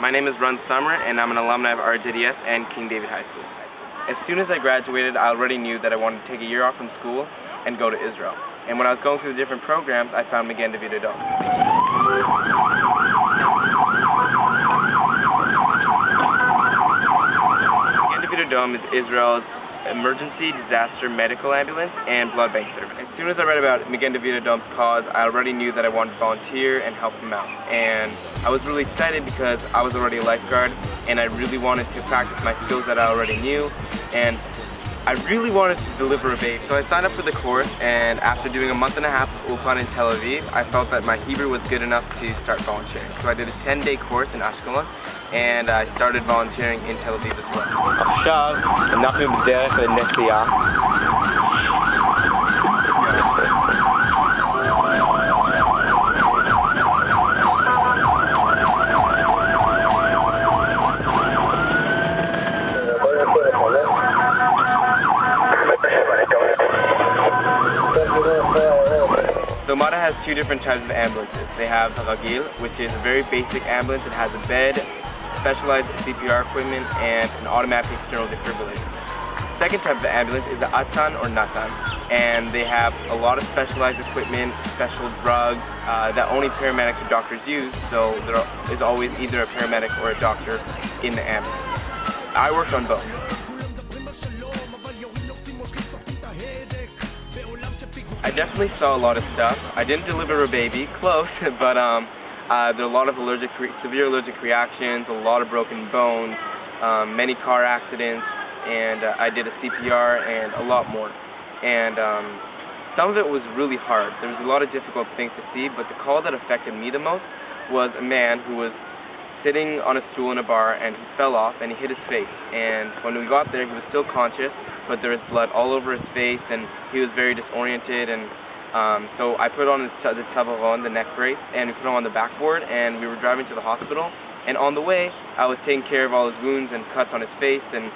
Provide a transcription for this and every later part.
My name is Sommer, and I'm an alumni of RJDS and King David High School. As soon as I graduated, I already knew that I wanted to take a year off from school and go to Israel. And when I was going through the different programs, I found MAgen David Adom. MAgen David Adom is Israel's emergency disaster medical ambulance and blood bank service. As soon as I read about MAgen David Adom's cause, I already knew that I wanted to volunteer and help him out. And I was really excited because I was already a lifeguard and I really wanted to practice my skills that I already knew, and I really wanted to deliver a baby. So I signed up for the course, and after doing a month and a half of ulpan in Tel Aviv, I felt that my Hebrew was good enough to start volunteering. So I did a 10-day course in Ashkelon, and I started volunteering in Tel Aviv as well. עכשיו אנחנו בדרך לנסיעה. So MADA has two different types of ambulances. They have the Ragil, which is a very basic ambulance. It has a bed, specialized CPR equipment, and an automatic external defibrillator. The second type of ambulance is the Atan or Natan, and they have a lot of specialized equipment, special drugs that only paramedics or doctors use, so there is always either a paramedic or a doctor in the ambulance. I worked on both. I definitely saw a lot of stuff. I didn't deliver a baby, close, but there are a lot of severe allergic reactions, a lot of broken bones, many car accidents, and I did a CPR and a lot more. And some of it was really hard. There was a lot of difficult things to see, but the call that affected me the most was a man who was sitting on a stool in a bar, and he fell off and he hit his face. And when we got there, he was still conscious, but there was blood all over his face, and he was very disoriented. And so I put on the tavaron, the neck brace, and we put him on the backboard, and we were driving to the hospital. And on the way, I was taking care of all his wounds and cuts on his face, and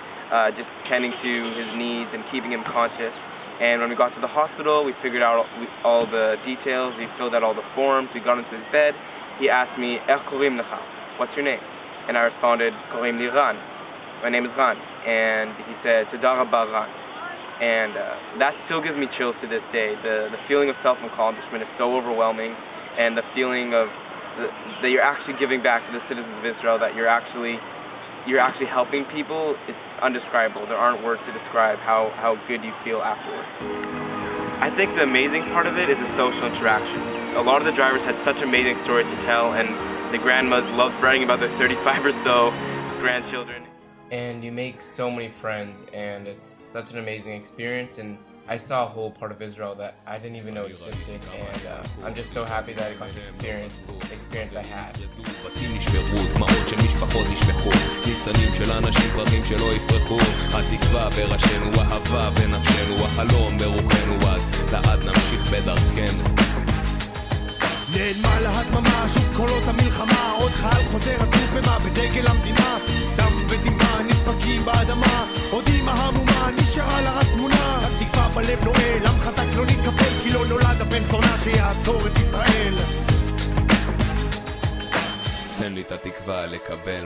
just tending to his needs and keeping him conscious. And when we got to the hospital, we figured out all the details. We filled out all the forms. We got into his bed. He asked me, "Ech korim lecha?" What's your name? And I responded, "Korim li Ran." My name is Ran. And he said, "Toda rabba Ran." And that still gives me chills to this day. The feeling of self-accomplishment is so overwhelming, and the feeling of that you're actually giving back to the citizens of Israel, that you're actually helping people, it's undescribable. There aren't words to describe how good you feel afterwards. I think the amazing part of it is the social interaction. A lot of the drivers had such amazing stories to tell, and the grandmas loved writing about their 35 or so grandchildren. And you make so many friends, and it's such an amazing experience, and I saw a whole part of Israel that I didn't even know existed, and I'm just so happy that I got to experience the experience I had. נעלמה להדממה, שוב קולות המלחמה, עוד חייל חוזר עטוף במה בדגל המדינה, דם ודמעה נדפקים באדמה, עוד אמא המומה נשארה לה רק תמונה, התקווה בלב נועל, עם חזק לא נתקפל, כי לא נולד הבן זונה שיעצור את ישראל. תן לי את התקווה לקבל